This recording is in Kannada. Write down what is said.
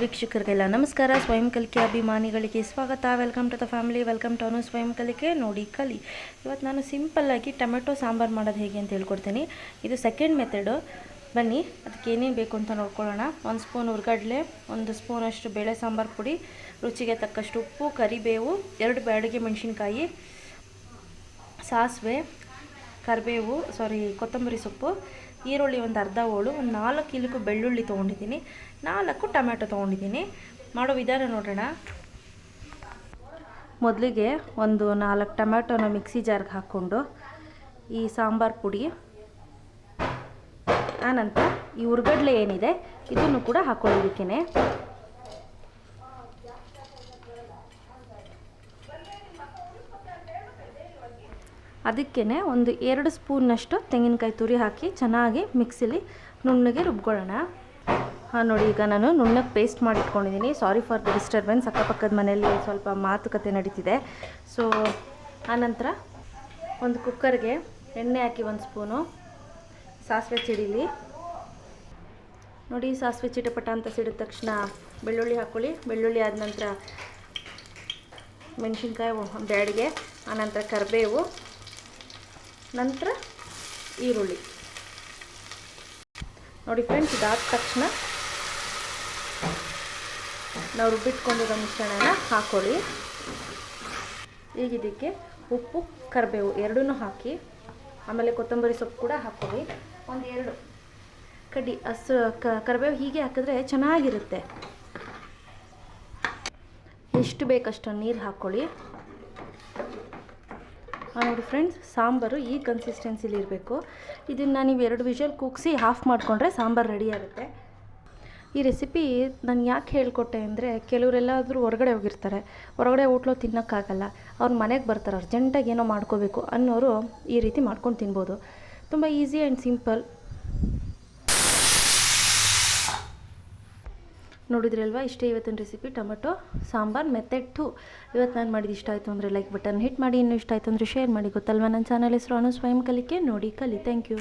ವೀಕ್ಷಕರಿಗೆಲ್ಲ ನಮಸ್ಕಾರ. ಸ್ವಯಂ ಕಲಿಕೆ ಅಭಿಮಾನಿಗಳಿಗೆ ಸ್ವಾಗತ. Welcome to the family, welcome to ಅನು ಸ್ವಯಂ ಕಲಿಕೆ. ನೋಡಿ ಕಲಿ. ಇವತ್ತು ನಾನು ಸಿಂಪಲ್ಲಾಗಿ ಟೊಮೆಟೊ ಸಾಂಬಾರು ಮಾಡೋದು ಹೇಗೆ ಅಂತ ಹೇಳ್ಕೊಡ್ತೀನಿ. ಇದು ಸೆಕೆಂಡ್ ಮೆಥಡು. ಬನ್ನಿ ಅದಕ್ಕೆ ಏನೇನು ಬೇಕು ಅಂತ ನೋಡ್ಕೊಳ್ಳೋಣ. 1 ಸ್ಪೂನ್ ಹುರ್ಗಡ್ಲೆ, 1 ಸ್ಪೂನಷ್ಟು ಬೇಳೆ ಸಾಂಬಾರು ಪುಡಿ, ರುಚಿಗೆ ತಕ್ಕಷ್ಟು ಉಪ್ಪು, ಕರಿಬೇವು, 2 ಬ್ಯಾಡಗೆ ಮೆಣಸಿನ್ಕಾಯಿ, ಸಾಸಿವೆ, ಕೊತ್ತಂಬರಿ ಸೊಪ್ಪು, ಈರುಳ್ಳಿ ಒಂದು ಅರ್ಧ ಹೋಳು, ಒಂದು 4 ಇಲುಕು ಬೆಳ್ಳುಳ್ಳಿ ತೊಗೊಂಡಿದ್ದೀನಿ, 4 ಟೊಮೆಟೊ ತೊಗೊಂಡಿದ್ದೀನಿ. ಮಾಡೋ ವಿಧಾನ ನೋಡೋಣ. ಮೊದಲಿಗೆ ಒಂದು 4 ಟೊಮೆಟೊನ ಮಿಕ್ಸಿ ಜಾರ್ಗೆ ಹಾಕ್ಕೊಂಡು ಈ ಸಾಂಬಾರು ಪುಡಿ, ಆನಂತರ ಈ ಹುರ್ಗಡ್ಲೆ ಏನಿದೆ ಇದನ್ನು ಕೂಡ ಹಾಕ್ಕೊಳ್ಳೋದಕ್ಕೇ. ಅದಕ್ಕೇ ಒಂದು 2 ಸ್ಪೂನ್ನಷ್ಟು ತೆಂಗಿನಕಾಯಿ ತುರಿ ಹಾಕಿ ಚೆನ್ನಾಗಿ ಮಿಕ್ಸಿಲಿ ನುಣ್ಣಗೆ ರುಬ್ಕೊಳ್ಳೋಣ. ನೋಡಿ, ಈಗ ನಾನು ನುಣ್ಣಗೆ ಪೇಸ್ಟ್ ಮಾಡಿ ಇಟ್ಕೊಂಡಿದ್ದೀನಿ. ಸಾರಿ ಫಾರ್ ದ ಡಿಸ್ಟರ್ಬೆನ್ಸ್, ಅಕ್ಕಪಕ್ಕದ ಮನೆಯಲ್ಲಿ ಸ್ವಲ್ಪ ಮಾತುಕತೆ ನಡೀತಿದೆ. ಸೊ ಆನಂತರ ಒಂದು ಕುಕ್ಕರ್ಗೆ ಎಣ್ಣೆ ಹಾಕಿ 1 ಸ್ಪೂನು ಸಾಸಿವೆ ಸಿಡಿಲಿ. ನೋಡಿ, ಸಾಸಿವೆ ಚಿಟಪಟ ಅಂತ ಸಿಡಿದ ತಕ್ಷಣ ಬೆಳ್ಳುಳ್ಳಿ ಹಾಕ್ಕೊಳ್ಳಿ. ಬೆಳ್ಳುಳ್ಳಿ ಆದ ನಂತರ ಮೆಣಸಿನ್ಕಾಯಿ ಬ್ಯಾಡಿಗೆ, ಆನಂತರ ಕರಿಬೇವು, ನಂತರ ಈರುಳ್ಳಿ. ನೋಡಿ ಫ್ರೆಂಡ್ಸ್, ಇದಾದ ತಕ್ಷಣ ನಾವು ರುಬ್ಬಿಟ್ಕೊಂಡಿರೋ ಮಿಶ್ರಣನ ಹಾಕ್ಕೊಳ್ಳಿ. ಈಗ ಇದಕ್ಕೆ ಉಪ್ಪು, ಕರಿಬೇವು ಎರಡನ್ನೂ ಹಾಕಿ, ಆಮೇಲೆ ಕೊತ್ತಂಬರಿ ಸೊಪ್ಪು ಕೂಡ ಹಾಕ್ಕೊಳ್ಳಿ. 1-2 ಕಡ್ಡಿ ಕರಿಬೇವು ಹೀಗೆ ಹಾಕಿದ್ರೆ ಚೆನ್ನಾಗಿರುತ್ತೆ. ಎಷ್ಟು ಬೇಕಷ್ಟು ನೀರು ಹಾಕ್ಕೊಳ್ಳಿ. ನೋಡಿ ಫ್ರೆಂಡ್ಸ್, ಸಾಂಬಾರು ಈ ಕನ್ಸಿಸ್ಟೆನ್ಸಿಲಿ ಇರಬೇಕು. ಇದನ್ನು ನೀವು 2 ವಿಷಲ್ ಕೂಗಿಸಿ ಆಫ್ ಮಾಡಿಕೊಂಡ್ರೆ ಸಾಂಬಾರು ರೆಡಿ ಆಗುತ್ತೆ. ಈ ರೆಸಿಪಿ ನಾನು ಯಾಕೆ ಹೇಳ್ಕೊಟ್ಟೆ ಅಂದರೆ, ಕೆಲವರೆಲ್ಲಾದರೂ ಹೊರಗಡೆ ಹೋಗಿರ್ತಾರೆ, ಹೊರಗಡೆ ಹೋಟ್ಲೋ ತಿನ್ನೋಕ್ಕಾಗಲ್ಲ, ಅವ್ರ ಮನೆಗೆ ಬರ್ತಾರೆ, ಅರ್ಜೆಂಟಾಗಿ ಏನೋ ಮಾಡ್ಕೋಬೇಕು ಅನ್ನೋರು ಈ ರೀತಿ ಮಾಡ್ಕೊಂಡು ತಿನ್ಬೋದು. ತುಂಬ ಈಸಿ ಆ್ಯಂಡ್ ಸಿಂಪಲ್. ನೋಡಿದ್ರಲ್ವಾ, ಇಷ್ಟೇ ಇವತ್ತಿನ ರೆಸಿಪಿ ಟೊಮೆಟೊ ಸಾಂಬಾರು ಮೆಥಡ್ 2. ಇವತ್ತು ನಾನು ಮಾಡಿದ್ದು ಇಷ್ಟ ಆಯಿತು ಅಂದರೆ ಲೈಕ್ ಬಟನ್ ಹಿಟ್ ಮಾಡಿ. ಇನ್ನೂ ಇಷ್ಟ ಆಯಿತು ಅಂದರೆ ಶೇರ್ ಮಾಡಿ. ಗೊತ್ತಲ್ವ, ನನ್ನ ಚಾನಲ್ ಹೆಸರು ಅನು ಸ್ವಯಂ ಕಲಿಕೆ. ನೋಡಿ ಕಲಿ. Thank you.